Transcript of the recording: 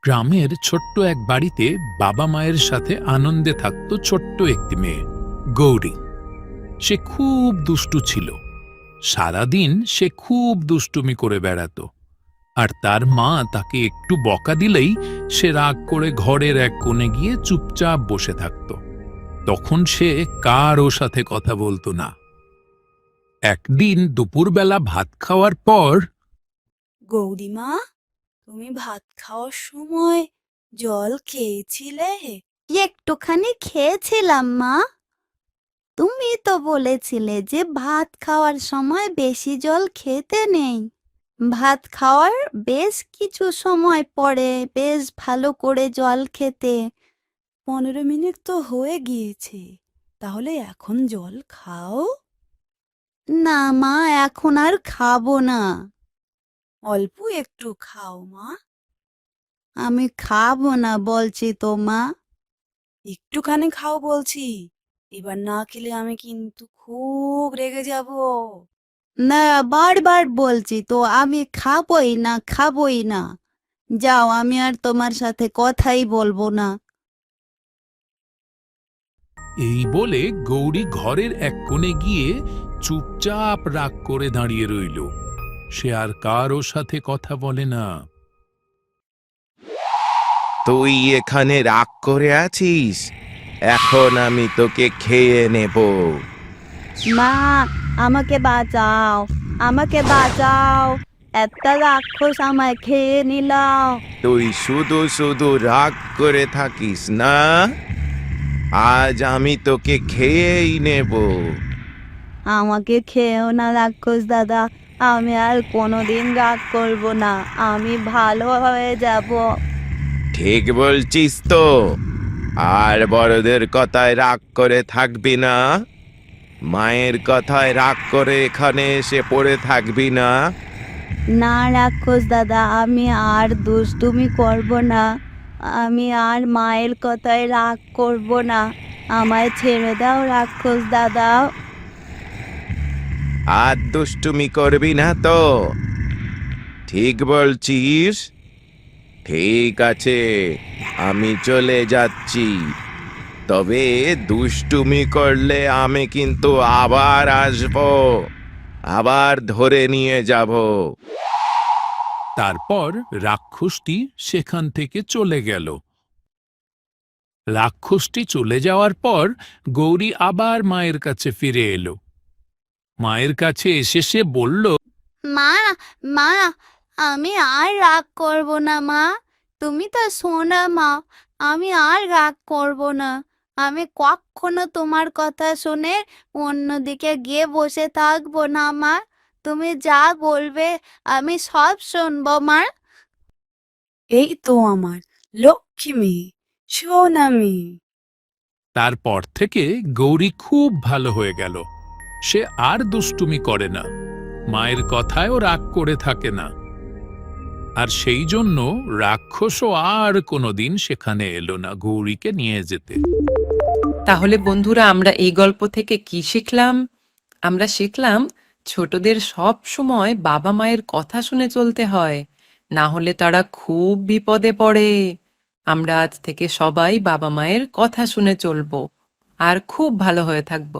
গ্রামের ছোট্ট এক বাড়িতে বাবা মায়ের সাথে আনন্দে থাকত ছোট্ট একটি মেয়ে, গৌরী। সে খুব দুষ্টু ছিল। সারাদিন সে খুব দুষ্টুমি করে বেড়াত, আর তার মা তাকে একটু বকা দিলেই সে রাগ করে ঘরের এক কোণে গিয়ে চুপচাপ বসে থাকত। তখন সে কারও সাথে কথা বলতো না। একদিন দুপুরবেলা ভাত খাওয়ার পর গৌরীমা, তুমি ভাত খাওয়ার সময় জল খেয়েছিলে? একটুখানি খেয়েছিলাম মা। তুমি তো বলেছিলে যে ভাত খাওয়ার সময় বেশি জল খেতে নেই। ভাত খাওয়ার বেশ কিছু সময় পরে বেশ ভালো করে জল খেতে। 15 মিনিট তো হয়ে গিয়েছে, তাহলে এখন জল খাও। না মা, এখন আর খাবো না। অল্প একটু খাও মা। আমি খাবো না বলছি তো মা। একটুখানি খাও বলছি। এবার না খেলে আমি কিন্তু খুব রেগে যাব। না, বারবার বলছি তো আমি খাবোই না, খাবোই না। যাও, আমি আর তোমার সাথে কথাই বলবো না। এই বলে গৌরী ঘরের এক কোণে গিয়ে চুপচাপ রাগ করে দাঁড়িয়ে রইল। সে আর কারও সাথে কথা বলে না। তুই এখানে রাগ করে আছিস? এখন আমি তোকে খেয়ে নেব। মা, আমাকে বাঁচাও, আমাকে বাঁচাও। একটা রাক্ষস আমায় খেয়ে নিল। তুই শুধু শুধু রাগ করে থাকিস না, আজ আমি তোকে খেয়েই নেব। আমাকে খেয়েও না রাক্ষস দাদা, আমি আর কোনোদিন রাগ করব না, আমি ভালো হয়ে যাব। ঠিক বলছিস তো? আর বড়দের কথায় রাগ করে থাকবি না? মায়ের কথায় রাগ করে এখানে এসে পড়ে থাকবি না? না রাক্ষস দাদা, আমি আর দুষ্টুমি করব না। আমি আর মায়ের কথায় রাগ করব না। আমায় ছেড়ে দাও রাক্ষস দাদা। আর দুষ্টুমি করবি না তো? ঠিক বলছিস? ঠিক আছে, আমি চলে যাচ্ছি। তবে দুষ্টুমি করলে আমি কিন্তু আবার আসব, আবার ধরে নিয়ে যাব। তারপর রাক্ষসটি সেখান থেকে চলে গেল। রাক্ষসটি চলে যাওয়ার পর গৌরী আবার মায়ের কাছে ফিরে এলো। মায়ের কাছে এসে সে বলল, মা, মা, আমি আর রাগ করব না মা। তুমি তো শোনা মা, আমি আর রাগ করব না। আমি কখনো তোমার কথা শুনে অন্যদিকে গিয়ে বসে থাকবো না মা। তুমি যা বলবে আমি সব শুনবো মা। এই তো আমার লক্ষ্মী মেয়ে, সোনা মেয়ে। তারপর থেকে গৌরী খুব ভালো হয়ে গেল। সে আর দুষ্টুমি করে না, মায়ের কথায়ও রাগ করে থাকে না। আর সেই জন্য রাক্ষসও আর কোনোদিন সেখানে এলো না গৌরীকে নিয়ে যেতে। তাহলে বন্ধুরা, আমরা এই গল্প থেকে কি শিখলাম? আমরা শিখলাম ছোটদের সব সময় বাবা মায়ের কথা শুনে চলতে হয়, না হলে তারা খুব বিপদে পড়ে। আমরা আজ থেকে সবাই বাবা মায়ের কথা শুনে চলবো আর খুব ভালো হয়ে থাকবো।